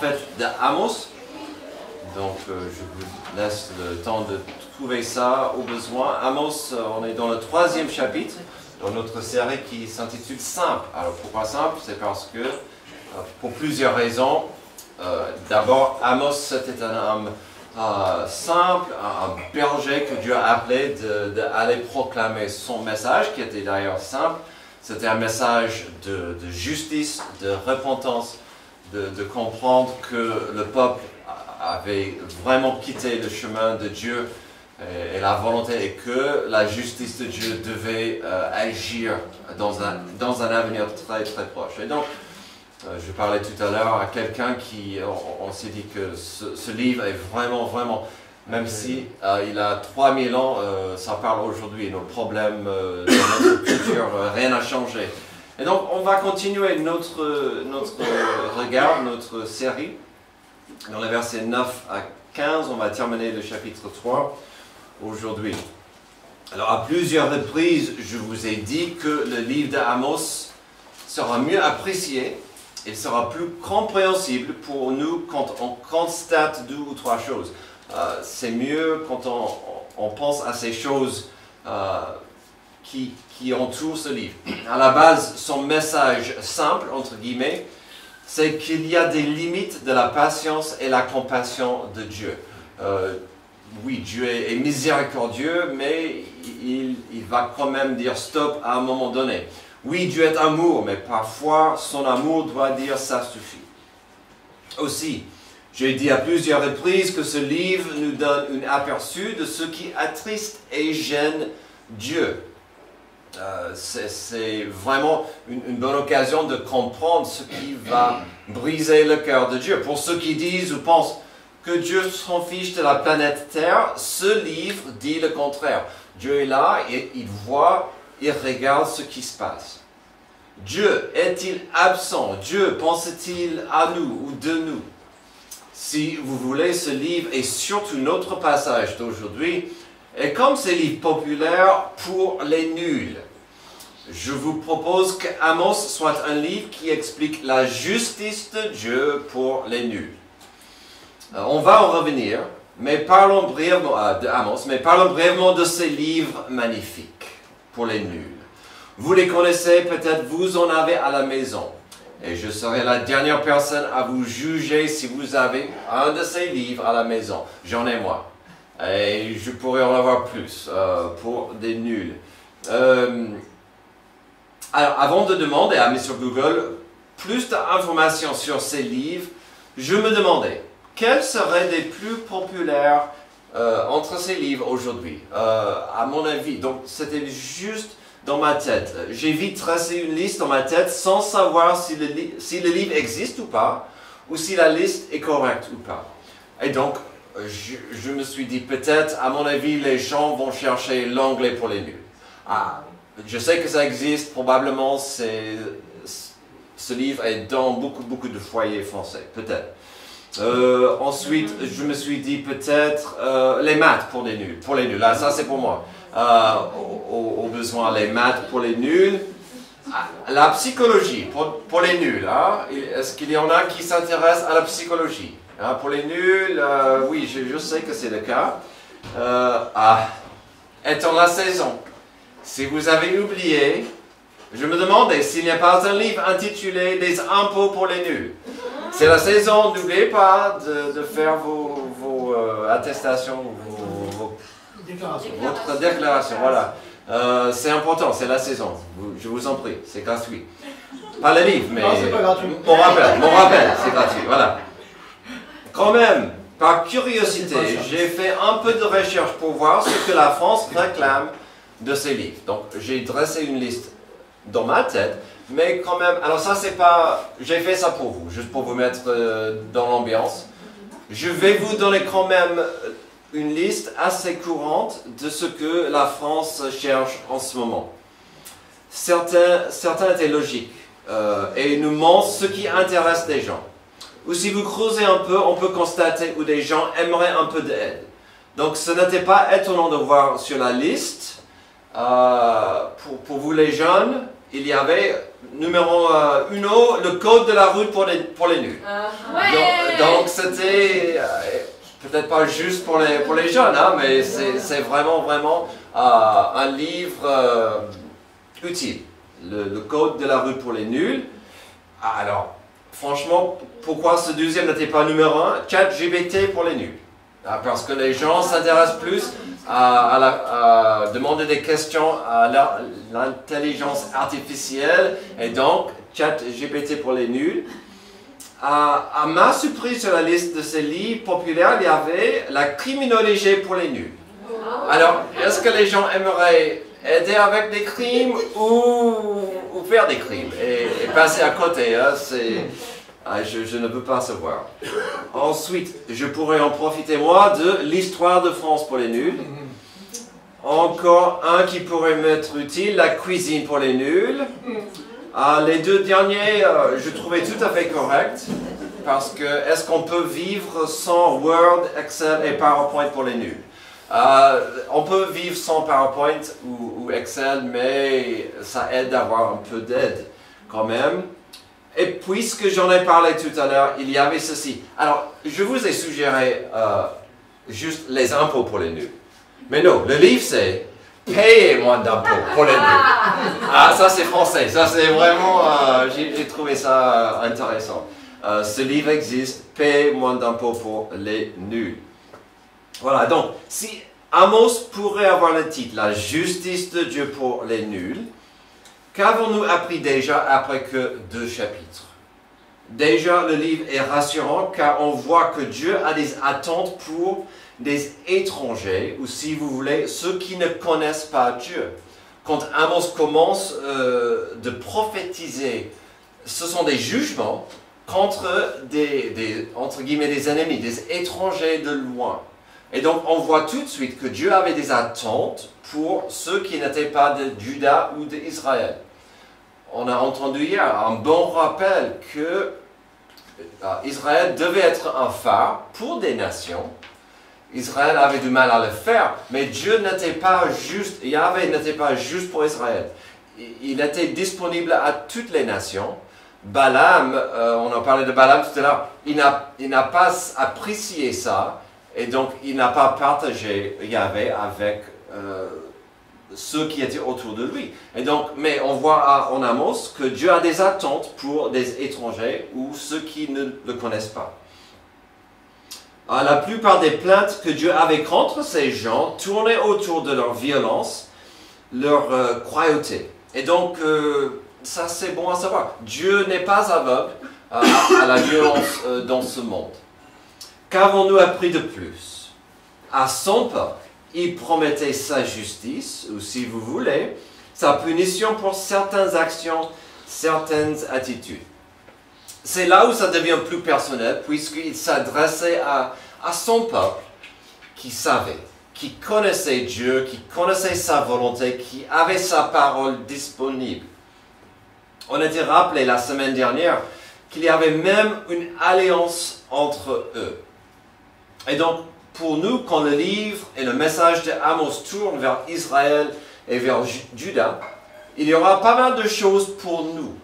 prophète d'Amos. Donc je vous laisse le temps de trouver ça au besoin. Amos, on est dans le 3e chapitre, dans notre série qui s'intitule Simple. Alors pourquoi simple? C'est parce que, pour plusieurs raisons, d'abord, Amos c'était un homme simple, un berger que Dieu a appelé d'aller proclamer son message, qui était d'ailleurs simple. C'était un message de justice, de repentance, de comprendre que le peuple avait vraiment quitté le chemin de Dieu et la volonté, et que la justice de Dieu devait agir dans un avenir très très proche. Et donc, je parlais tout à l'heure à quelqu'un qui, on s'est dit que ce livre est vraiment, même si il a 3000 ans, ça parle aujourd'hui, nos problèmes de notre culture, rien n'a changé. Et donc, on va continuer notre regard, notre série. Dans les versets 9 à 15, on va terminer le chapitre 3 aujourd'hui. Alors, à plusieurs reprises, je vous ai dit que le livre d'Amos sera mieux apprécié, il sera plus compréhensible pour nous quand on constate 2 ou 3 choses. C'est mieux quand on pense à ces choses qui entourent ce livre. À la base, son message simple, entre guillemets, c'est qu'il y a des limites de la patience et la compassion de Dieu. Oui, Dieu est miséricordieux, mais il va quand même dire stop à un moment donné. Oui, Dieu est amour, mais parfois son amour doit dire ça suffit. Aussi, j'ai dit à plusieurs reprises que ce livre nous donne un aperçu de ce qui attriste et gêne Dieu. C'est vraiment une bonne occasion de comprendre ce qui va briser le cœur de Dieu. Pour ceux qui disent ou pensent que Dieu s'en fiche de la planète Terre, ce livre dit le contraire. Dieu est là et il voit, il regarde ce qui se passe. Dieu est-il absent? Dieu pense-t-il à nous ou de nous? Si vous voulez, ce livre et surtout notre passage d'aujourd'hui est comme ces livres populaires pour les nuls. Je vous propose qu'Amos soit un livre qui explique la justice de Dieu pour les nuls. On va en revenir, mais parlons brièvement d'Amos, mais parlons brièvement de ces livres magnifiques pour les nuls. Vous les connaissez, peut-être vous en avez à la maison. Et je serai la dernière personne à vous juger si vous avez un de ces livres à la maison. J'en ai moi. Et je pourrais en avoir plus pour des nuls. Alors, avant de demander à M. Google plus d'informations sur ces livres, je me demandais quels seraient les plus populaires entre ces livres aujourd'hui. À mon avis, donc c'était juste dans ma tête. J'ai vite tracé une liste dans ma tête sans savoir si le livre existe ou pas, ou si la liste est correcte ou pas. Et donc, je me suis dit, peut-être, à mon avis, les gens vont chercher l'onglet pour les nuls. Je sais que ça existe, probablement, ce livre est dans beaucoup de foyers français, peut-être. Ensuite, je me suis dit, peut-être, les maths pour les nuls. Là, ça c'est pour moi. Au besoin, les maths pour les nuls. La psychologie pour les nuls. Hein? Est-ce qu'il y en a qui s'intéressent à la psychologie? Pour les nuls, oui, je sais que c'est le cas. Étant la saison, si vous avez oublié, je me demandais s'il n'y a pas un livre intitulé « Des impôts pour les nuls ». C'est la saison, n'oubliez pas de faire vos attestations, votre déclaration, voilà. C'est important, c'est la saison, je vous en prie, c'est gratuit. Pas le livre, mais mon rappel, c'est gratuit, voilà. Quand même, par curiosité, j'ai fait un peu de recherche pour voir ce que la France réclame de ces livres. Donc, j'ai dressé une liste dans ma tête, mais quand même, alors ça c'est pas, j'ai fait ça pour vous, juste pour vous mettre dans l'ambiance. Je vais vous donner quand même une liste assez courante de ce que la France cherche en ce moment. Certains étaient logiques et nous montrent ce qui intéresse les gens. Ou si vous creusez un peu, on peut constater où des gens aimeraient un peu d'aide. Donc ce n'était pas étonnant de voir sur la liste, pour vous les jeunes, il y avait numéro 1, le code de la route pour les nuls. Donc c'était peut-être pas juste pour les jeunes, hein, mais c'est vraiment un livre utile. Le code de la route pour les nuls. Alors, franchement, pourquoi ce deuxième n'était pas numéro 1? ChatGPT pour les nuls. Parce que les gens s'intéressent plus à demander des questions à l'intelligence artificielle, et donc ChatGPT pour les nuls. À ma surprise, sur la liste de ces livres populaires, il y avait la criminologie pour les nuls. Alors, est-ce que les gens aimeraient aider avec des crimes ou faire des crimes et passer à côté, hein, je ne peux pas savoir. Ensuite, je pourrais en profiter moi de l'histoire de France pour les nuls. Encore un qui pourrait m'être utile, la cuisine pour les nuls. Les deux derniers, je trouvais tout à fait corrects, parce que est-ce qu'on peut vivre sans Word, Excel et PowerPoint pour les nuls? On peut vivre sans PowerPoint ou Excel, mais ça aide d'avoir un peu d'aide quand même. Et puisque j'en ai parlé tout à l'heure, il y avait ceci. Alors, je vous ai suggéré juste les impôts pour les nuls. Mais non, le livre c'est « Payez moins d'impôts pour les nuls ». Ah, ça c'est français, ça c'est vraiment... j'ai trouvé ça intéressant. Ce livre existe, « Payez moins d'impôts pour les nuls ». Voilà, donc, si Amos pourrait avoir le titre « La justice de Dieu pour les nuls », qu'avons-nous appris déjà après que 2 chapitres? Déjà, le livre est rassurant car on voit que Dieu a des attentes pour des étrangers, ou si vous voulez, ceux qui ne connaissent pas Dieu. Quand Amos commence de prophétiser, ce sont des jugements contre entre guillemets, des ennemis, des étrangers de loin. Et donc, on voit tout de suite que Dieu avait des attentes pour ceux qui n'étaient pas de Juda ou d'Israël. On a entendu hier un bon rappel que Israël devait être un phare pour des nations. Israël avait du mal à le faire, mais Dieu n'était pas juste, Yahvé n'était pas juste pour Israël. Il était disponible à toutes les nations. Balaam, on a parlé de Balaam tout à l'heure, il n'a pas apprécié ça, et donc il n'a pas partagé Yahvé avec ceux qui étaient autour de lui. Et donc, mais on voit en Amos que Dieu a des attentes pour des étrangers ou ceux qui ne le connaissent pas. La plupart des plaintes que Dieu avait contre ces gens tournaient autour de leur violence, leur cruauté. Et donc, ça c'est bon à savoir. Dieu n'est pas aveugle à la violence dans ce monde. Qu'avons-nous appris de plus? À son peuple, il promettait sa justice, ou si vous voulez, sa punition pour certaines actions, certaines attitudes. C'est là où ça devient plus personnel, puisqu'il s'adressait à son peuple qui savait, qui connaissait Dieu, qui connaissait sa volonté, qui avait sa parole disponible. On a été rappelé la semaine dernière qu'il y avait même une alliance entre eux. Et donc, pour nous, quand le livre et le message de Amos tournent vers Israël et vers Juda, il y aura pas mal de choses pour nous.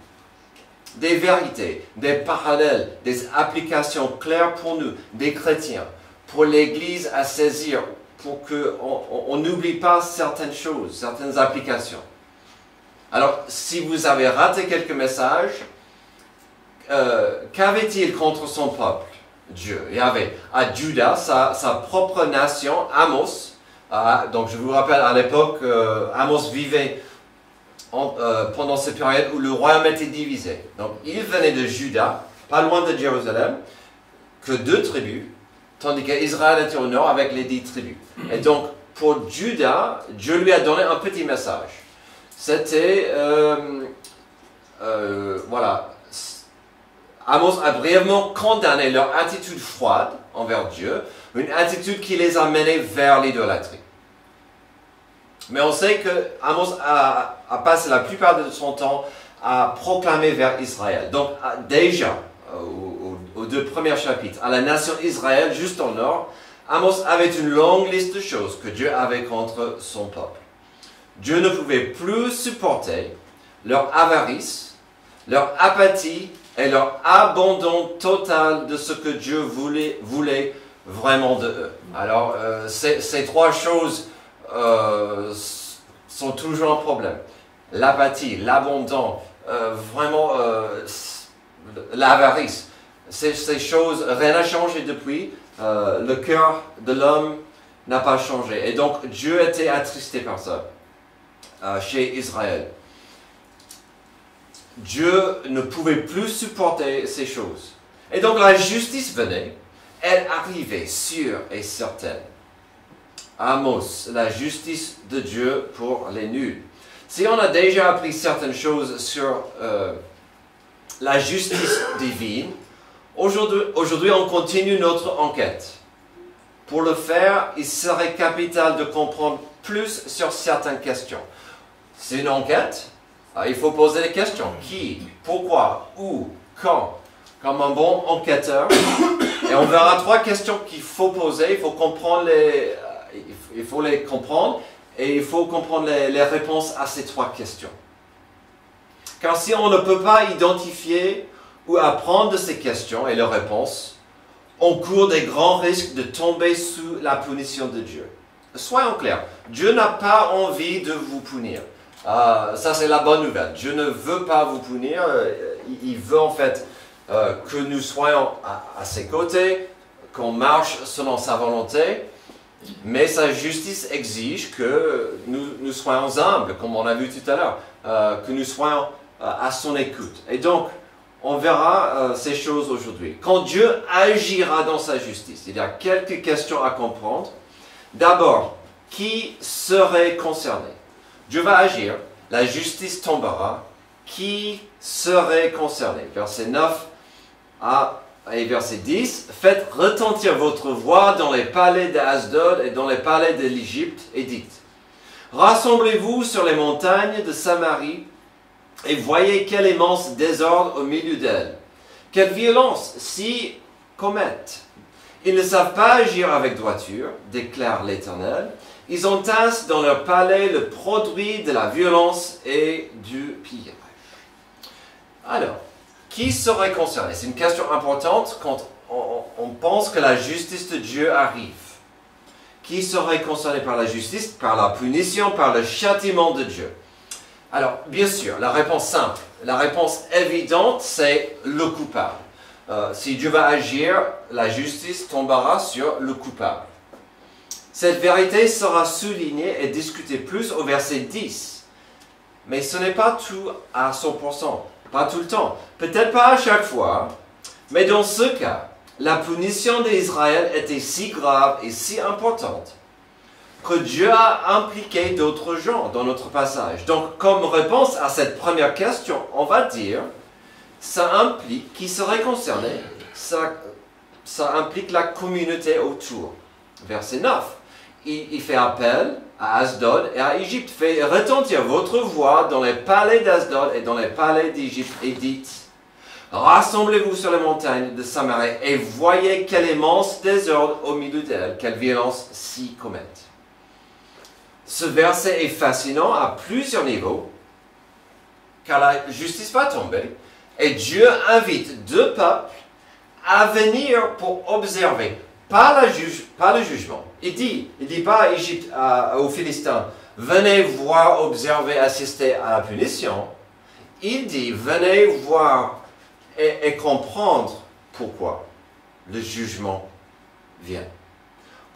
Des vérités, des parallèles, des applications claires pour nous, des chrétiens, pour l'Église à saisir, pour qu'on n'oublie pas certaines choses, certaines applications. Alors, si vous avez raté quelques messages, qu'avait-il contre son peuple? Dieu. Il y avait à Juda, sa propre nation, Amos. Donc je vous rappelle, à l'époque, Amos vivait pendant cette période où le royaume était divisé. Donc il venait de Juda, pas loin de Jérusalem, que 2 tribus, tandis qu'Israël était au nord avec les 10 tribus. Et donc pour Juda, Dieu lui a donné un petit message. C'était, voilà, Amos a brièvement condamné leur attitude froide envers Dieu, une attitude qui les a menés vers l'idolâtrie. Mais on sait que Amos a passé la plupart de son temps à proclamer vers Israël. Donc déjà, aux 2 premiers chapitres, à la nation Israël, juste au nord, Amos avait une longue liste de choses que Dieu avait contre son peuple. Dieu ne pouvait plus supporter leur avarice leur apathie et leur abandon total de ce que Dieu voulait vraiment de eux. Alors, ces trois choses sont toujours un problème. L'apathie, l'abandon, l'avarice. Ces choses, rien n'a changé depuis. Le cœur de l'homme n'a pas changé. Et donc, Dieu était attristé par ça chez Israël. Dieu ne pouvait plus supporter ces choses. Et donc, la justice venait. Elle arrivait sûre et certaine. Amos, la justice de Dieu pour les nuls. Si on a déjà appris certaines choses sur la justice divine, aujourd'hui on continue notre enquête. Pour le faire, il serait capital de comprendre plus sur certaines questions. C'est une enquête, il faut poser des questions. Qui, pourquoi, où, quand, comme un bon enquêteur. Et on verra trois questions qu'il faut poser, il faut comprendre il faut les comprendre et il faut comprendre les réponses à ces trois questions. Car si on ne peut pas identifier ou apprendre de ces questions et leurs réponses, on court des grands risques de tomber sous la punition de Dieu. Soyons clairs, Dieu n'a pas envie de vous punir. Ça c'est la bonne nouvelle. Dieu ne veut pas vous punir, il veut en fait que nous soyons à ses côtés, qu'on marche selon sa volonté, mais sa justice exige que nous soyons humbles, comme on a vu tout à l'heure, que nous soyons à son écoute. Et donc, on verra ces choses aujourd'hui. Quand Dieu agira dans sa justice, il y a quelques questions à comprendre. D'abord, qui serait concerné? Dieu va agir, la justice tombera. Qui serait concerné? Verset 9 et verset 10. Faites retentir votre voix dans les palais d'Asdod et dans les palais de l'Égypte et dites: rassemblez-vous sur les montagnes de Samarie et voyez quel immense désordre au milieu d'elles. Quelle violence s'y commettent. Ils ne savent pas agir avec droiture, déclare l'Éternel. Ils entassent dans leur palais le produit de la violence et du pillage. Alors, qui serait concerné? C'est une question importante quand on pense que la justice de Dieu arrive. Qui serait concerné par la justice, par la punition, par le châtiment de Dieu? Alors, bien sûr, la réponse simple, la réponse évidente, c'est le coupable. Si Dieu va agir, la justice tombera sur le coupable. Cette vérité sera soulignée et discutée plus au verset 10. Mais ce n'est pas tout à 100%. Pas tout le temps, peut-être pas à chaque fois, mais dans ce cas, la punition d'Israël était si grave et si importante que Dieu a impliqué d'autres gens dans notre passage. Donc, comme réponse à cette première question, on va dire, ça implique qui serait concerné, ça implique la communauté autour. Verset 9, il fait appel à Asdod et à Égypte. Faites retentir votre voix dans les palais d'Asdod et dans les palais d'Égypte et dites: rassemblez-vous sur les montagnes de Samarie et voyez quel immense désordre au milieu d'elles, quelle violence s'y commettent. Ce verset est fascinant à plusieurs niveaux, car la justice va tomber et Dieu invite deux peuples à venir pour observer. Pas le jugement. Il dit pas à Égypte, aux Philistins, venez voir, observer, assister à la punition. Il dit, venez voir et comprendre pourquoi le jugement vient.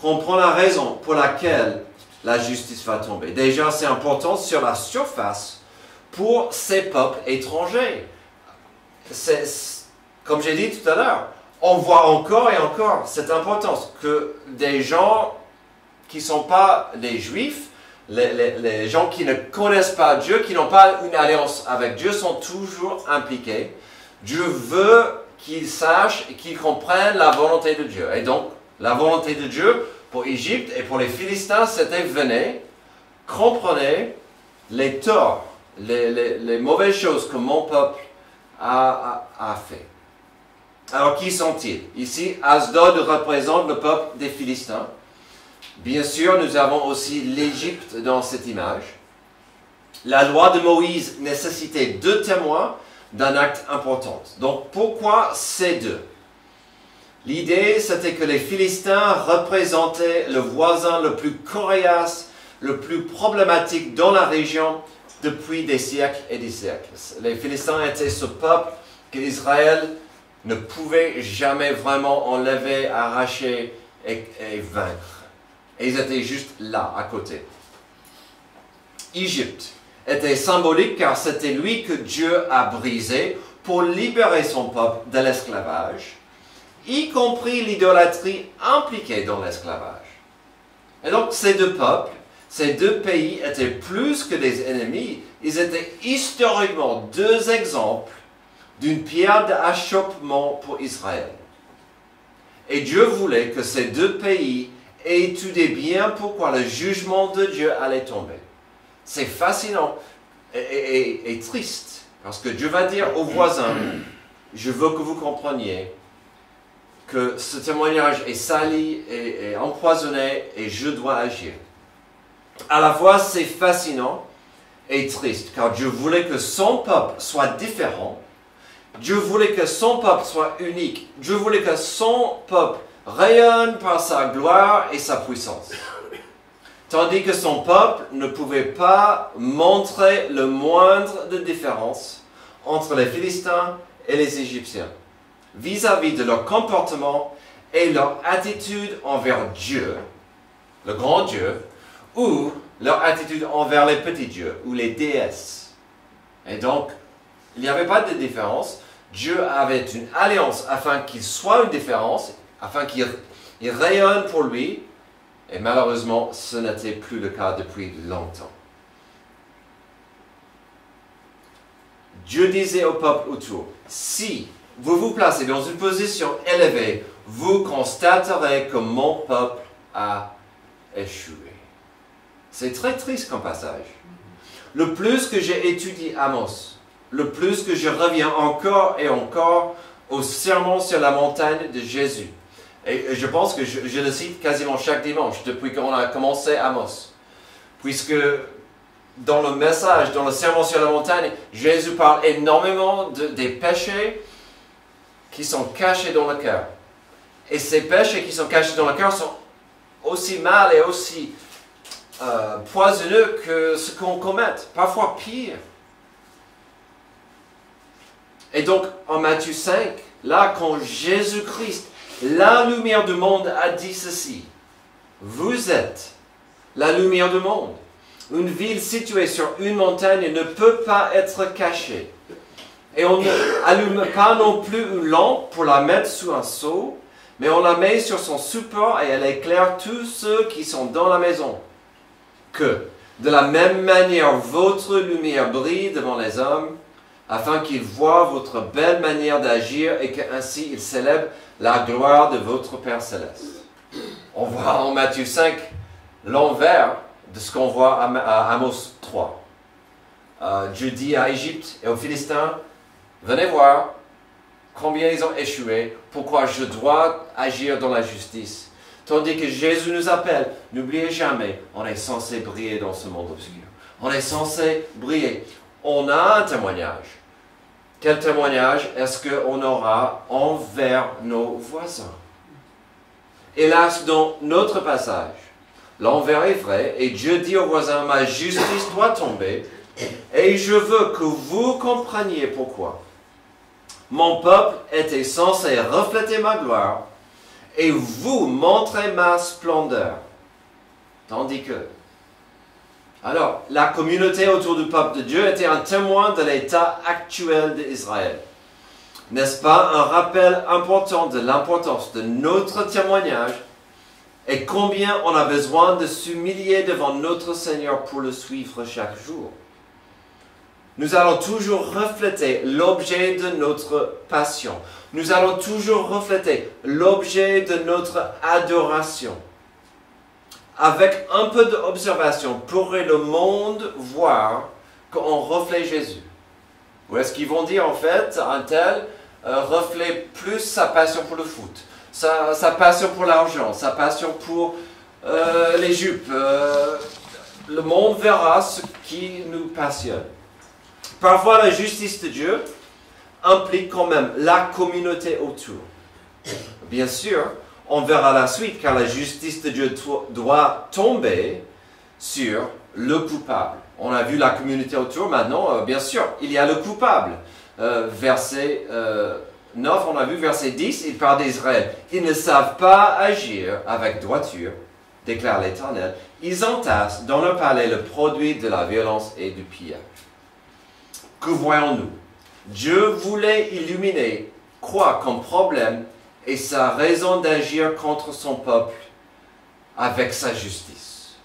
Comprendre la raison pour laquelle la justice va tomber. Déjà, c'est important sur la surface pour ces peuples étrangers. Comme j'ai dit tout à l'heure, on voit encore et encore cette importance que des gens qui ne sont pas des Juifs, les gens qui ne connaissent pas Dieu, qui n'ont pas une alliance avec Dieu, sont toujours impliqués. Dieu veut qu'ils sachent et qu'ils comprennent la volonté de Dieu. Et donc, la volonté de Dieu pour Égypte et pour les Philistins, c'était: venez, comprenez les torts, les mauvaises choses que mon peuple a fait. Alors, qui sont-ils? Ici, Asdod représente le peuple des Philistins. Bien sûr, nous avons aussi l'Égypte dans cette image. La loi de Moïse nécessitait 2 témoins d'un acte important. Donc pourquoi ces deux? L'idée, c'était que les Philistins représentaient le voisin le plus coriace, le plus problématique dans la région depuis des siècles et des siècles. Les Philistins étaient ce peuple qu'Israël ne pouvait jamais vraiment enlever, arracher et vaincre. Et ils étaient juste là, à côté. Égypte était symbolique car c'était lui que Dieu a brisé pour libérer son peuple de l'esclavage, y compris l'idolâtrie impliquée dans l'esclavage. Et donc ces deux peuples, ces deux pays étaient plus que des ennemis, ils étaient historiquement deux exemples d'une pierre d'achoppement pour Israël. Et Dieu voulait que ces deux pays étudient bien pourquoi le jugement de Dieu allait tomber. C'est fascinant et triste, parce que Dieu va dire aux voisins, je veux que vous compreniez que ce témoignage est sali et empoisonné et je dois agir. À la fois, c'est fascinant et triste, car Dieu voulait que son peuple soit différent. Dieu voulait que son peuple soit unique. Dieu voulait que son peuple rayonne par sa gloire et sa puissance. Tandis que son peuple ne pouvait pas montrer le moindre de différence entre les Philistins et les Égyptiens, vis-à-vis de leur comportement et leur attitude envers Dieu, le grand Dieu, ou leur attitude envers les petits dieux, ou les déesses. Et donc, il n'y avait pas de différence. Dieu avait une alliance afin qu'il soit une différence, afin qu'il rayonne pour lui, et malheureusement, ce n'était plus le cas depuis longtemps. Dieu disait au peuple autour, si vous vous placez dans une position élevée, vous constaterez que mon peuple a échoué. C'est très triste comme passage. Le plus que j'ai étudié Amos, le plus que je reviens encore et encore au sermon sur la montagne de Jésus. Et je pense que je le cite quasiment chaque dimanche depuis qu'on a commencé Amos. Puisque dans le message, dans le sermon sur la montagne, Jésus parle énormément des péchés qui sont cachés dans le cœur. Et ces péchés qui sont cachés dans le cœur sont aussi mal et aussi poisonneux que ce qu'on commet, parfois pire. Et donc, en Matthieu 5, là, quand Jésus-Christ, la lumière du monde, a dit ceci, « Vous êtes la lumière du monde. Une ville située sur une montagne ne peut pas être cachée. Et on ne allume pas non plus une lampe pour la mettre sous un seau, mais on la met sur son support et elle éclaire tous ceux qui sont dans la maison. Que, de la même manière, votre lumière brille devant les hommes, afin qu'ils voient votre belle manière d'agir et qu'ainsi ils célèbrent la gloire de votre Père Céleste. » On voit en Matthieu 5 l'envers de ce qu'on voit à Amos 3. Dieu dit à Égypte et aux Philistins, « Venez voir combien ils ont échoué, pourquoi je dois agir dans la justice. » Tandis que Jésus nous appelle, n'oubliez jamais, on est censé briller dans ce monde obscur. On est censé briller. On a un témoignage. Quel témoignage est-ce qu'on aura envers nos voisins? Hélas, dans notre passage, l'envers est vrai, et Dieu dit aux voisins, ma justice doit tomber, et je veux que vous compreniez pourquoi. Mon peuple était censé refléter ma gloire, et vous montrer ma splendeur. Tandis que, alors, la communauté autour du peuple de Dieu était un témoin de l'état actuel d'Israël. N'est-ce pas un rappel important de l'importance de notre témoignage et combien on a besoin de s'humilier devant notre Seigneur pour le suivre chaque jour? Nous allons toujours refléter l'objet de notre passion. Nous allons toujours refléter l'objet de notre adoration. Avec un peu d'observation, pourrait le monde voir qu'on reflète Jésus? Ou est-ce qu'ils vont dire en fait, un tel reflète plus sa passion pour le foot, sa passion pour l'argent, sa passion pour les jupes. Le monde verra ce qui nous passionne. Parfois la justice de Dieu implique quand même la communauté autour. Bien sûr, on verra la suite, car la justice de Dieu doit tomber sur le coupable. On a vu la communauté autour, maintenant, bien sûr, il y a le coupable. Verset 9, on a vu verset 10, il parle d'Israël. Ils ne savent pas agir avec droiture, déclare l'Éternel. Ils entassent dans leur palais le produit de la violence et du pillage. Que voyons-nous? Dieu voulait illuminer quoi comme problème et sa raison d'agir contre son peuple avec sa justice.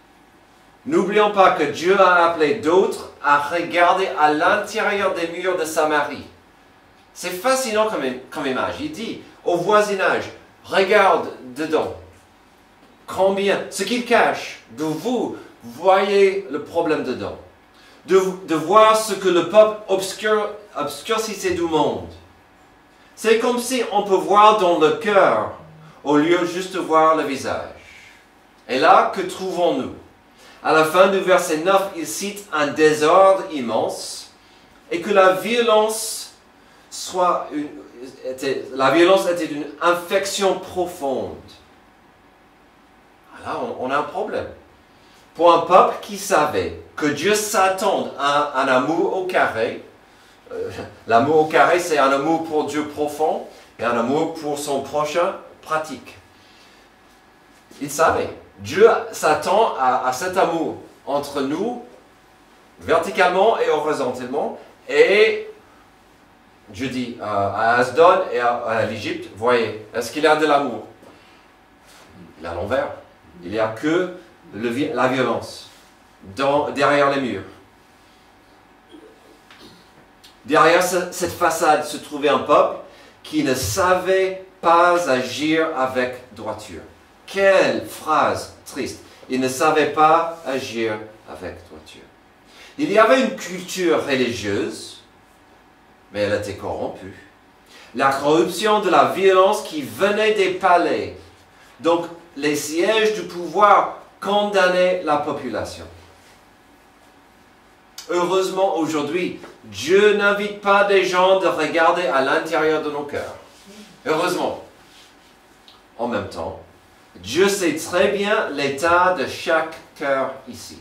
N'oublions pas que Dieu a appelé d'autres à regarder à l'intérieur des murs de Samarie. C'est fascinant comme image. Il dit au voisinage, regarde dedans. Combien, ce qu'il cache, de vous voyez le problème dedans. De voir ce que le peuple obscurcissait du monde. C'est comme si on peut voir dans le cœur au lieu de juste voir le visage. Et là, que trouvons-nous? À la fin du verset 9, il cite un désordre immense et que la violence était une infection profonde. Là, on a un problème. Pour un peuple qui savait que Dieu s'attend à un amour au carré, l'amour au carré, c'est un amour pour Dieu profond et un amour pour son prochain pratique. Il savait. Dieu s'attend à cet amour entre nous, verticalement et horizontalement. Et Dieu dit à Asdod et à l'Égypte, voyez, est-ce qu'il y a de l'amour? Il est à l'envers. Il n'y a que la violence derrière les murs. Derrière cette façade se trouvait un peuple qui ne savait pas agir avec droiture. Quelle phrase triste. Il ne savait pas agir avec droiture. Il y avait une culture religieuse, mais elle était corrompue. La corruption de la violence qui venait des palais. Donc, les sièges du pouvoir condamnaient la population. Heureusement, aujourd'hui, Dieu n'invite pas des gens de regarder à l'intérieur de nos cœurs. Heureusement. En même temps, Dieu sait très bien l'état de chaque cœur ici.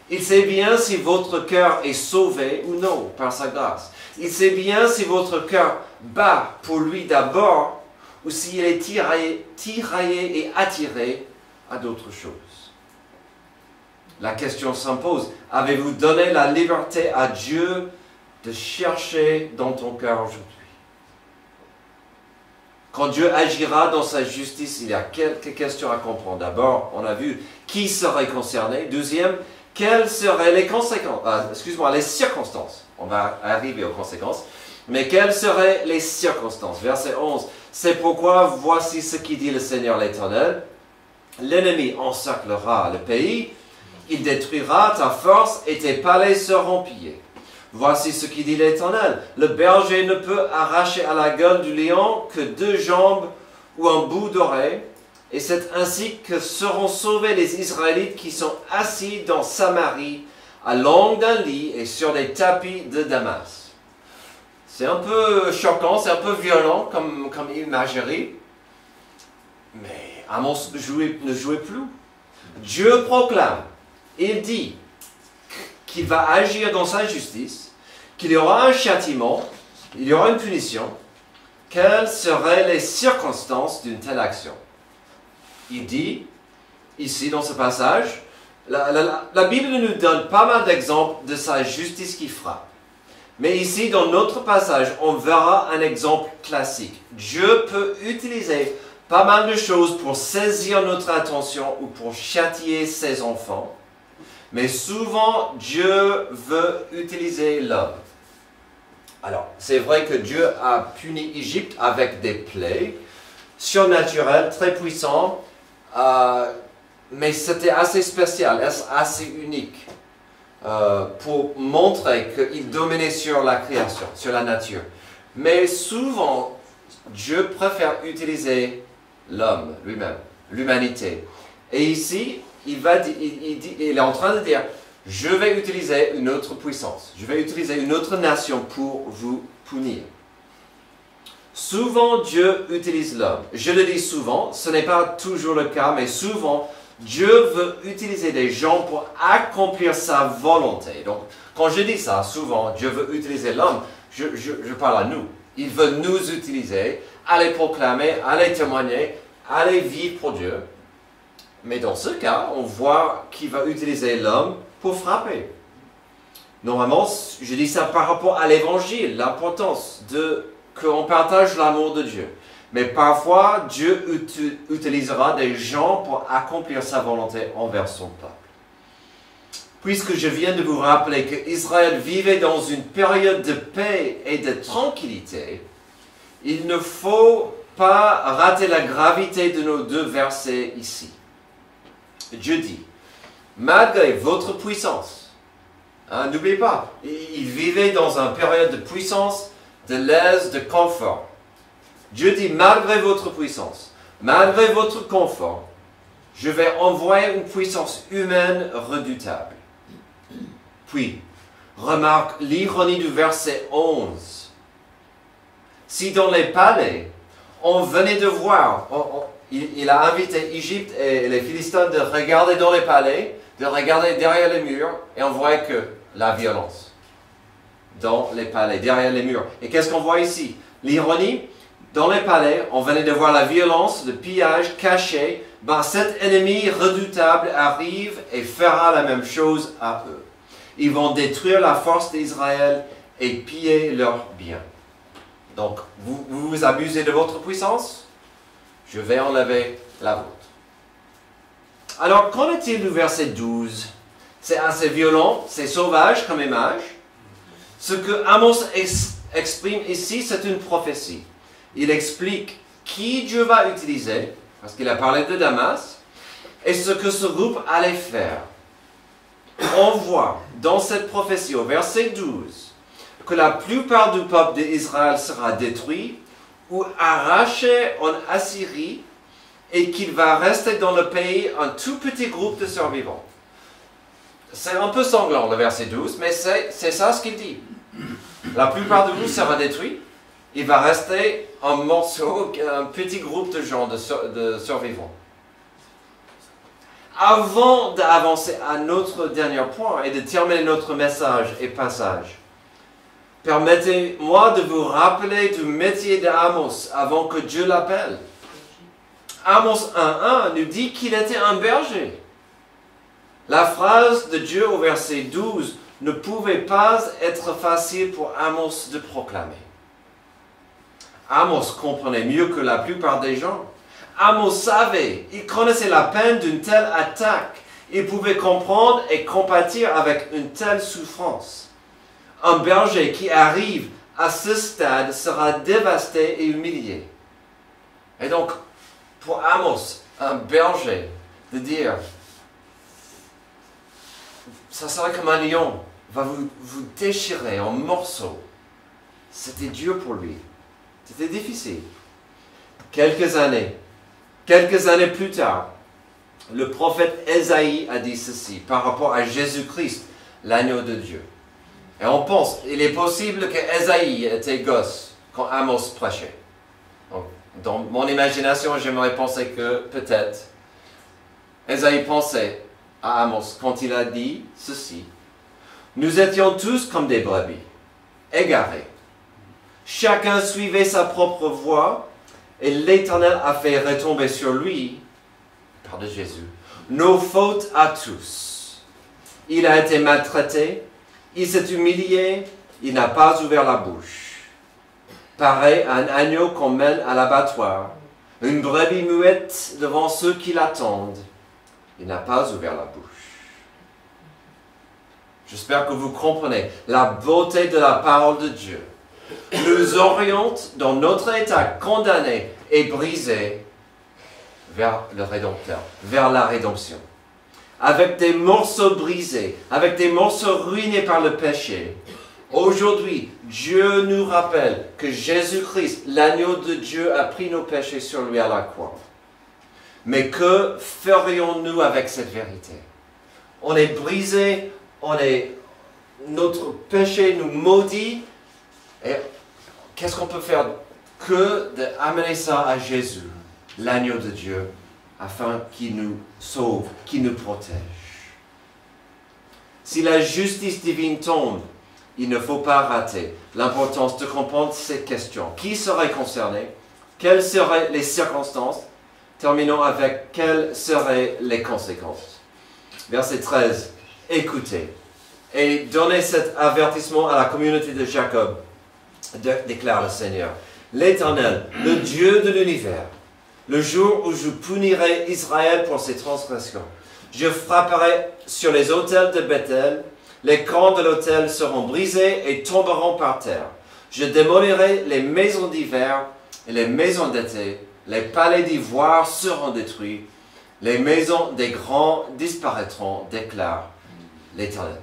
Il sait bien si votre cœur est sauvé ou non par sa grâce. Il sait bien si votre cœur bat pour lui d'abord ou s'il est tiraillé et attiré à d'autres choses. La question s'impose, avez-vous donné la liberté à Dieu de chercher dans ton cœur aujourd'hui? Quand Dieu agira dans sa justice, il y a quelques questions à comprendre. D'abord, on a vu qui serait concerné. Deuxième, quelles seraient les conséquences, les circonstances. On va arriver aux conséquences. Mais quelles seraient les circonstances? Verset 11. C'est pourquoi voici ce qui dit le Seigneur l'Éternel. L'ennemi encerclera le pays. Il détruira ta force et tes palais seront pillés. Voici ce qui dit l'Éternel. Le berger ne peut arracher à la gueule du lion que 2 jambes ou un bout d'oreille. Et c'est ainsi que seront sauvés les Israélites qui sont assis dans Samarie, à l'angle d'un lit et sur des tapis de Damas. C'est un peu choquant, c'est un peu violent comme imagerie. Mais Amos ne jouait plus. Dieu proclame, il dit qu'il va agir dans sa justice, qu'il y aura un châtiment, il y aura une punition. Quelles seraient les circonstances d'une telle action? Il dit, ici dans ce passage, la Bible nous donne pas mal d'exemples de sa justice qui frappe. Mais ici, dans notre passage, on verra un exemple classique. Dieu peut utiliser pas mal de choses pour saisir notre attention ou pour châtier ses enfants. Mais souvent, Dieu veut utiliser l'homme. Alors, c'est vrai que Dieu a puni l'Égypte avec des plaies surnaturelles, très puissantes, mais c'était assez spécial, assez unique, pour montrer qu'il dominait sur la création, sur la nature. Mais souvent, Dieu préfère utiliser l'homme lui-même, l'humanité. Et ici, il est en train de dire, je vais utiliser une autre puissance, je vais utiliser une autre nation pour vous punir. Souvent, Dieu utilise l'homme. Je le dis souvent, ce n'est pas toujours le cas, mais souvent, Dieu veut utiliser des gens pour accomplir sa volonté. Donc, quand je dis ça, souvent, Dieu veut utiliser l'homme, je parle à nous. Il veut nous utiliser, aller proclamer, aller témoigner, aller vivre pour Dieu. Mais dans ce cas, on voit qu'il va utiliser l'homme pour frapper. Normalement, je dis ça par rapport à l'évangile, l'importance qu'on partage l'amour de Dieu. Mais parfois, Dieu utilisera des gens pour accomplir sa volonté envers son peuple. Puisque je viens de vous rappeler qu'Israël vivait dans une période de paix et de tranquillité, il ne faut pas rater la gravité de nos deux versets ici. Dieu dit, malgré votre puissance, n'oubliez pas, il vivait dans une période de puissance, de l'aise, de confort. Dieu dit, malgré votre puissance, malgré votre confort, je vais envoyer une puissance humaine redoutable. Puis, remarque l'ironie du verset 11. Si dans les palais, on venait de voir, il a invité Égypte et les Philistins de regarder dans les palais, de regarder derrière les murs, et on voit que la violence dans les palais, derrière les murs. Et qu'est-ce qu'on voit ici? L'ironie, dans les palais, on venait de voir la violence, le pillage caché. Cet ennemi redoutable arrive et fera la même chose à eux. Ils vont détruire la force d'Israël et piller leurs biens. Donc, vous vous abusez de votre puissance? Je vais enlever la vôtre. Alors, qu'en est-il du verset 12? C'est assez violent, c'est sauvage comme image. Ce que Amos exprime ici, c'est une prophétie. Il explique qui Dieu va utiliser, parce qu'il a parlé de Damas, et ce que ce groupe allait faire. On voit dans cette prophétie, au verset 12, que la plupart du peuple d'Israël sera détruit ou arraché en Assyrie et qu'il va rester dans le pays un tout petit groupe de survivants. C'est un peu sanglant le verset 12, mais c'est ça ce qu'il dit. La plupart de vous sera détruit, il va rester un morceau, un petit groupe de gens, de survivants. Avant d'avancer à notre dernier point et de terminer notre message et passage, permettez-moi de vous rappeler du métier d'Amos avant que Dieu l'appelle. Amos 1.1 nous dit qu'il était un berger. La phrase de Dieu au verset 12 ne pouvait pas être facile pour Amos de proclamer. Amos comprenait mieux que la plupart des gens. Amos savait, il connaissait la peine d'une telle attaque. Il pouvait comprendre et compatir avec une telle souffrance. Un berger qui arrive à ce stade sera dévasté et humilié. Et donc, pour Amos, un berger, de dire, ça serait comme un lion, va vous déchirer en morceaux. C'était dur pour lui. C'était difficile. Quelques années plus tard, le prophète Ésaïe a dit ceci par rapport à Jésus-Christ, l'agneau de Dieu. Et on pense, il est possible que Ésaïe était gosse quand Amos prêchait. Donc, dans mon imagination, j'aimerais penser que peut-être Ésaïe pensait à Amos quand il a dit ceci. Nous étions tous comme des brebis, égarés. Chacun suivait sa propre voie et l'Éternel a fait retomber sur lui, par de Jésus, nos fautes à tous. Il a été maltraité, il s'est humilié, il n'a pas ouvert la bouche. Pareil à un agneau qu'on mène à l'abattoir, une brebis muette devant ceux qui l'attendent, il n'a pas ouvert la bouche. J'espère que vous comprenez la beauté de la parole de Dieu. Nous oriente dans notre état condamné et brisé vers le Rédempteur, vers la rédemption. Avec des morceaux brisés, avec des morceaux ruinés par le péché, aujourd'hui, Dieu nous rappelle que Jésus-Christ, l'agneau de Dieu, a pris nos péchés sur lui à la croix. Mais que ferions-nous avec cette vérité? On est brisé, notre péché nous maudit. Et qu'est-ce qu'on peut faire que d'amener ça à Jésus, l'agneau de Dieu, afin qu'il nous sauve, qu'il nous protège. Si la justice divine tombe, il ne faut pas rater l'importance de comprendre ces questions. Qui serait concerné? Quelles seraient les circonstances? Terminons avec quelles seraient les conséquences. Verset 13. Écoutez et donnez cet avertissement à la communauté de Jacob, déclare le Seigneur. L'Éternel, le Dieu de l'univers, le jour où je punirai Israël pour ses transgressions. Je frapperai sur les autels de Bethel, les cornes de l'autel seront brisés et tomberont par terre. Je démolirai les maisons d'hiver et les maisons d'été, les palais d'ivoire seront détruits, les maisons des grands disparaîtront, déclare l'Éternel.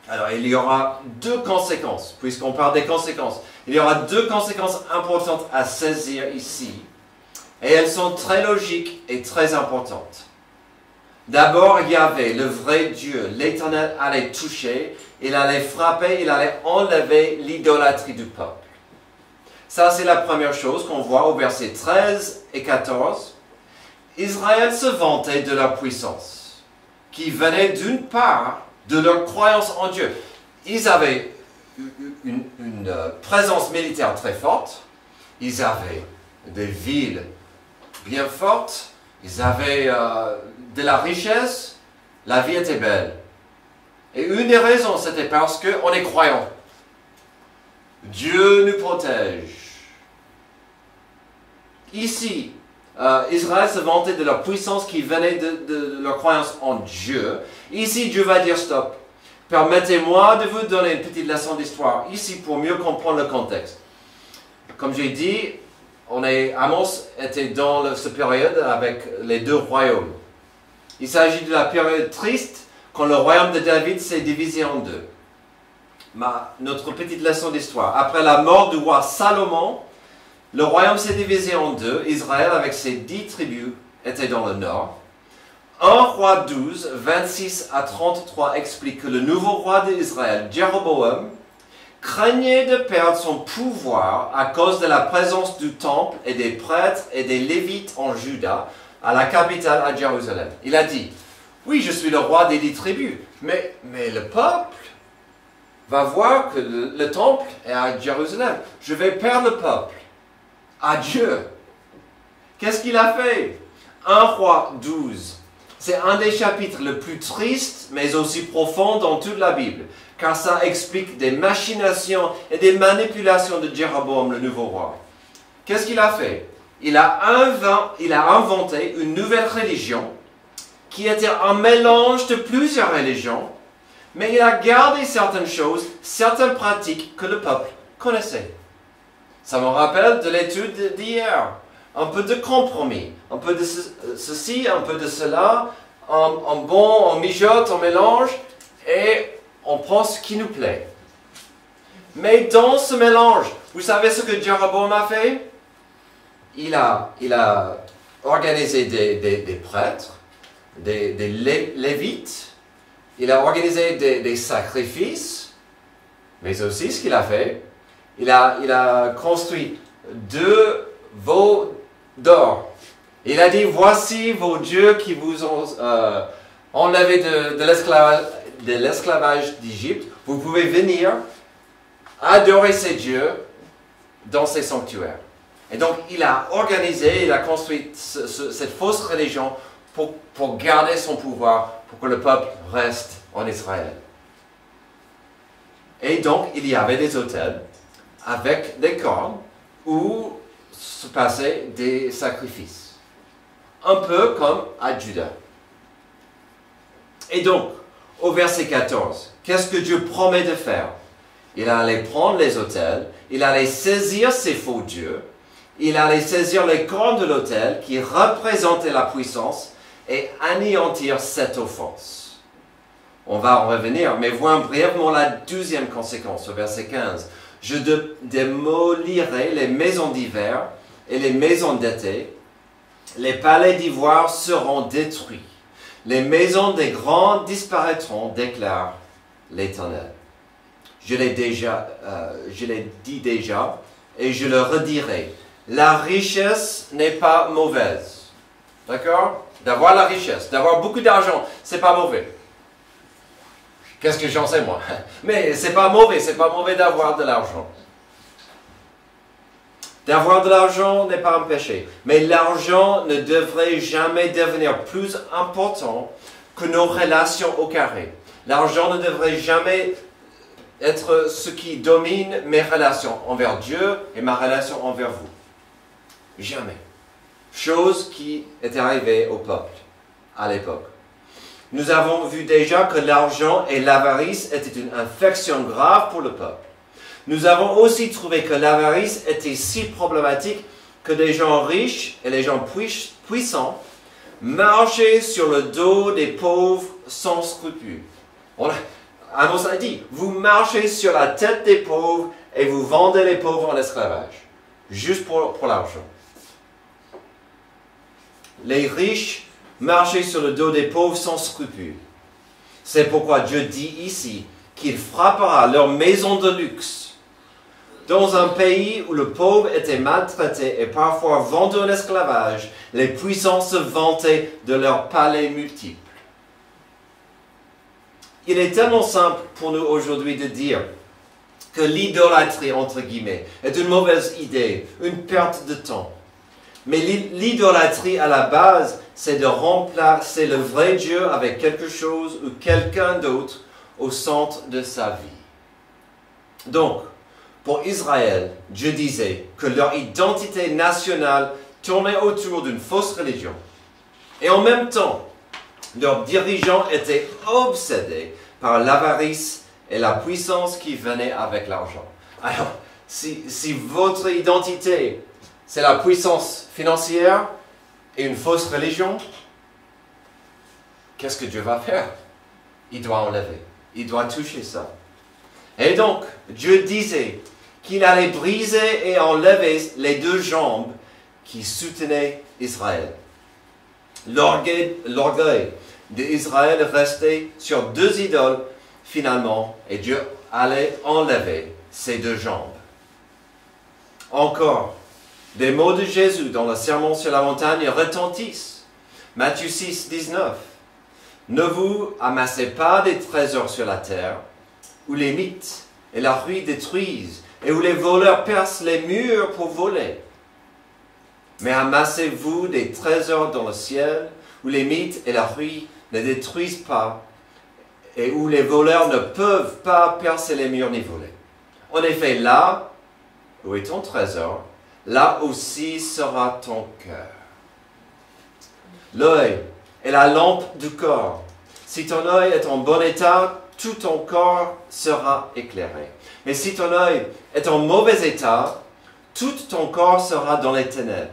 Alors, il y aura deux conséquences, puisqu'on parle des conséquences. Il y aura deux conséquences importantes à saisir ici, et elles sont très logiques et très importantes. D'abord, Yahvé, le vrai Dieu, l'Éternel allait toucher, il allait frapper, il allait enlever l'idolâtrie du peuple. Ça, c'est la première chose qu'on voit au verset 13 et 14. Israël se vantait de leur puissance, qui venait d'une part de leur croyance en Dieu. Ils avaient une présence militaire très forte, ils avaient des villes bien fortes, ils avaient de la richesse, la vie était belle. Et une des raisons, c'était parce qu'on est croyant. Dieu nous protège. Ici, Israël se vantait de leur puissance qui venait de leur croyance en Dieu. Ici, Dieu va dire stop. Permettez-moi de vous donner une petite leçon d'histoire ici pour mieux comprendre le contexte. Comme j'ai dit, Amos était dans cette période avec les deux royaumes. Il s'agit de la période triste quand le royaume de David s'est divisé en deux. Notre petite leçon d'histoire. Après la mort du roi Salomon, le royaume s'est divisé en deux. Israël, avec ses 10 tribus, était dans le nord. 1 roi 12, 26 à 33 explique que le nouveau roi d'Israël, Jéroboam, craignait de perdre son pouvoir à cause de la présence du temple et des prêtres et des lévites en Juda, à la capitale, à Jérusalem. Il a dit, oui, je suis le roi des 10 tribus, mais le peuple va voir que le temple est à Jérusalem. Je vais perdre le peuple. Adieu. Qu'est-ce qu'il a fait? 1 roi 12. C'est un des chapitres les plus tristes, mais aussi profonds dans toute la Bible, car ça explique des machinations et des manipulations de Jéroboam, le nouveau roi. Qu'est-ce qu'il a fait? Il a inventé une nouvelle religion qui était un mélange de plusieurs religions, mais il a gardé certaines choses, certaines pratiques que le peuple connaissait. Ça me rappelle de l'étude d'hier. Un peu de compromis, un peu de ceci, un peu de cela, on mijote, on mélange et on prend ce qui nous plaît. Mais dans ce mélange, vous savez ce que Jéroboam a fait? Il a organisé des prêtres, des lévites, il a organisé des sacrifices, mais aussi ce qu'il a fait, il a construit 2 veaux d'or. Il a dit, voici vos dieux qui vous ont enlevé de l'esclavage d'Égypte. Vous pouvez venir adorer ces dieux dans ces sanctuaires. Et donc, il a organisé, il a construit cette fausse religion pour garder son pouvoir, pour que le peuple reste en Israël. Et donc, il y avait des autels avec des cornes où se passaient des sacrifices. Un peu comme à Juda. Et donc, au verset 14, qu'est-ce que Dieu promet de faire? Il allait prendre les autels, il allait saisir ces faux dieux, il allait saisir les cornes de l'autel qui représentaient la puissance et anéantir cette offense. On va en revenir, mais voyons brièvement la deuxième conséquence, au verset 15. Je démolirai les maisons d'hiver et les maisons d'été. Les palais d'ivoire seront détruits. Les maisons des grands disparaîtront, déclare l'Éternel. Je l'ai dit déjà, et je le redirai. La richesse n'est pas mauvaise. D'accord? D'avoir la richesse, d'avoir beaucoup d'argent, c'est pas mauvais. Qu'est-ce que j'en sais moi? Mais c'est pas mauvais d'avoir de l'argent. D'avoir de l'argent n'est pas un péché. Mais l'argent ne devrait jamais devenir plus important que nos relations au carré. L'argent ne devrait jamais être ce qui domine mes relations envers Dieu et ma relation envers vous. Jamais. Chose qui est arrivée au peuple à l'époque. Nous avons vu déjà que l'argent et l'avarice étaient une infection grave pour le peuple. Nous avons aussi trouvé que l'avarice était si problématique que des gens riches et les gens puissants marchaient sur le dos des pauvres sans scrupules. Amos a dit, vous marchez sur la tête des pauvres et vous vendez les pauvres en esclavage, juste pour l'argent. Les riches marchaient sur le dos des pauvres sans scrupules. C'est pourquoi Dieu dit ici qu'il frappera leurs maisons de luxe. Dans un pays où le pauvre était maltraité et parfois vendu en esclavage, les puissants se vantaient de leurs palais multiples. Il est tellement simple pour nous aujourd'hui de dire que l'idolâtrie, entre guillemets, est une mauvaise idée, une perte de temps. Mais l'idolâtrie, à la base, c'est de remplacer le vrai Dieu avec quelque chose ou quelqu'un d'autre au centre de sa vie. Donc, pour Israël, Dieu disait que leur identité nationale tournait autour d'une fausse religion. Et en même temps, leurs dirigeants étaient obsédés par l'avarice et la puissance qui venait avec l'argent. Alors, si votre identité, c'est la puissance financière et une fausse religion, qu'est-ce que Dieu va faire? Il doit enlever. Il doit toucher ça. Et donc, Dieu disait qu'il allait briser et enlever les deux jambes qui soutenaient Israël. L'orgueil d'Israël restait sur deux idoles finalement, et Dieu allait enlever ces deux jambes. Encore, des mots de Jésus dans le Sermon sur la montagne retentissent. Matthieu 6, 19. Ne vous amassez pas des trésors sur la terre, où les mythes et la ruine détruisent, et où les voleurs percent les murs pour voler. Mais amassez-vous des trésors dans le ciel, où les mythes et la ruine ne détruisent pas, et où les voleurs ne peuvent pas percer les murs ni voler. En effet, là où est ton trésor, là aussi sera ton cœur. L'œil est la lampe du corps. Si ton œil est en bon état, tout ton corps sera éclairé. Mais si ton œil est en mauvais état, tout ton corps sera dans les ténèbres.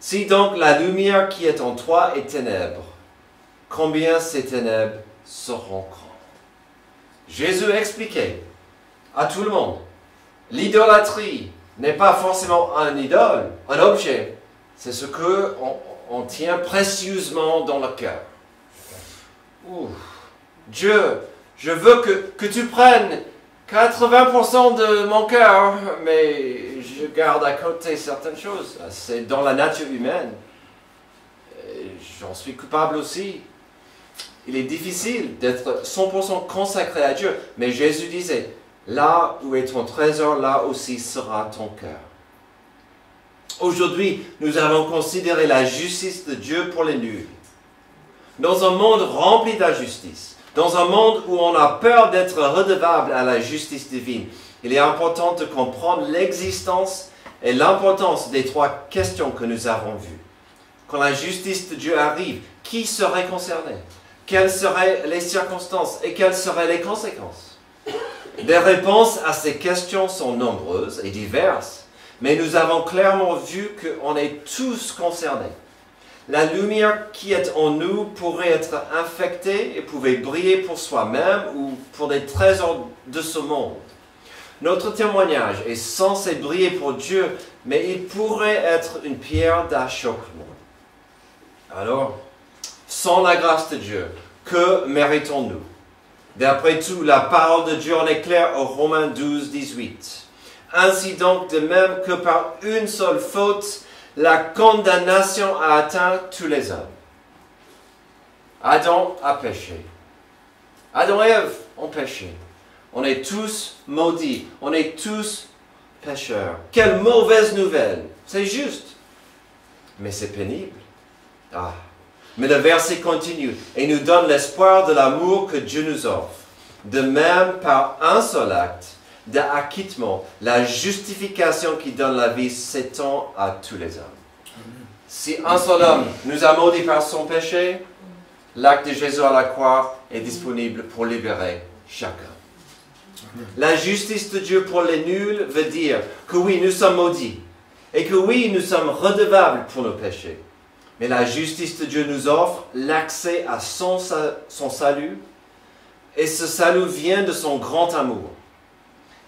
Si donc la lumière qui est en toi est ténèbres, combien ces ténèbres seront grandes? Jésus expliquait à tout le monde, l'idolâtrie n'est pas forcément un idole, un objet. C'est ce qu'on tient précieusement dans le cœur. Dieu, je veux que tu prennes 80% de mon cœur, mais je garde à côté certaines choses. C'est dans la nature humaine. J'en suis coupable aussi. Il est difficile d'être 100% consacré à Dieu, mais Jésus disait, là où est ton trésor, là aussi sera ton cœur. Aujourd'hui, nous avons considéré la justice de Dieu pour les nuls. Dans un monde rempli d'injustice, dans un monde où on a peur d'être redevable à la justice divine, il est important de comprendre l'existence et l'importance des trois questions que nous avons vues. Quand la justice de Dieu arrive, qui serait concerné? Quelles seraient les circonstances et quelles seraient les conséquences? Les réponses à ces questions sont nombreuses et diverses, mais nous avons clairement vu qu'on est tous concernés. La lumière qui est en nous pourrait être infectée et pouvait briller pour soi-même ou pour des trésors de ce monde. Notre témoignage est censé briller pour Dieu, mais il pourrait être une pierre d'achoppement. Alors, sans la grâce de Dieu, que méritons-nous? D'après tout, la parole de Dieu en est claire au Romains 12, 18. Ainsi donc, de même que par une seule faute, la condamnation a atteint tous les hommes. Adam a péché. Adam et Ève ont péché. On est tous maudits. On est tous pécheurs. Quelle mauvaise nouvelle. C'est juste. Mais c'est pénible. Ah. Mais le verset continue et nous donne l'espoir de l'amour que Dieu nous offre. De même, par un seul acte d'acquittement, la justification qui donne la vie s'étend à tous les hommes. Si un seul homme nous a maudits par son péché, l'acte de Jésus à la croix est disponible pour libérer chacun. La justice de Dieu pour les nuls veut dire que oui, nous sommes maudits et que oui, nous sommes redevables pour nos péchés. Mais la justice de Dieu nous offre l'accès à son salut et ce salut vient de son grand amour.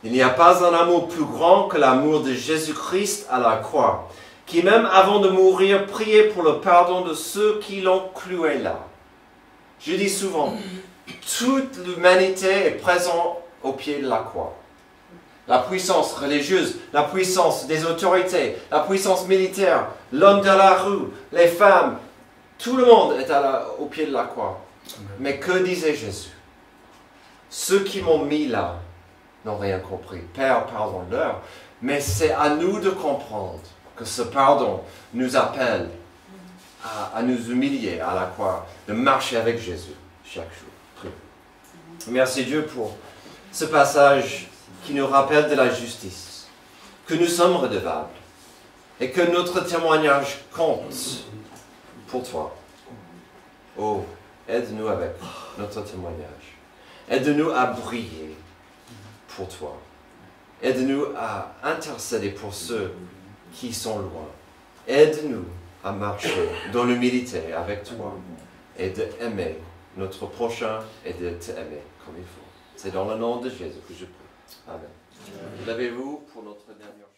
Il n'y a pas un amour plus grand que l'amour de Jésus-Christ à la croix, qui même avant de mourir priait pour le pardon de ceux qui l'ont cloué là. Je dis souvent, toute l'humanité est présente au pied de la croix. La puissance religieuse, la puissance des autorités, la puissance militaire, l'homme de la rue, les femmes, tout le monde est au pied de la croix. Mais que disait Jésus? Ceux qui m'ont mis là n'ont rien compris. Père, pardonne-leur. Mais c'est à nous de comprendre que ce pardon nous appelle à nous humilier à la croix, de marcher avec Jésus chaque jour. Merci Dieu pour ce passage qui nous rappelle de la justice, que nous sommes redevables et que notre témoignage compte pour toi. Oh, aide-nous avec notre témoignage. Aide-nous à briller pour toi. Aide-nous à intercéder pour ceux qui sont loin. Aide-nous à marcher dans l'humilité avec toi et d'aimer notre prochain et de t'aimer comme il faut. C'est dans le nom de Jésus que je prie. Amen. Levez-vous pour notre dernière.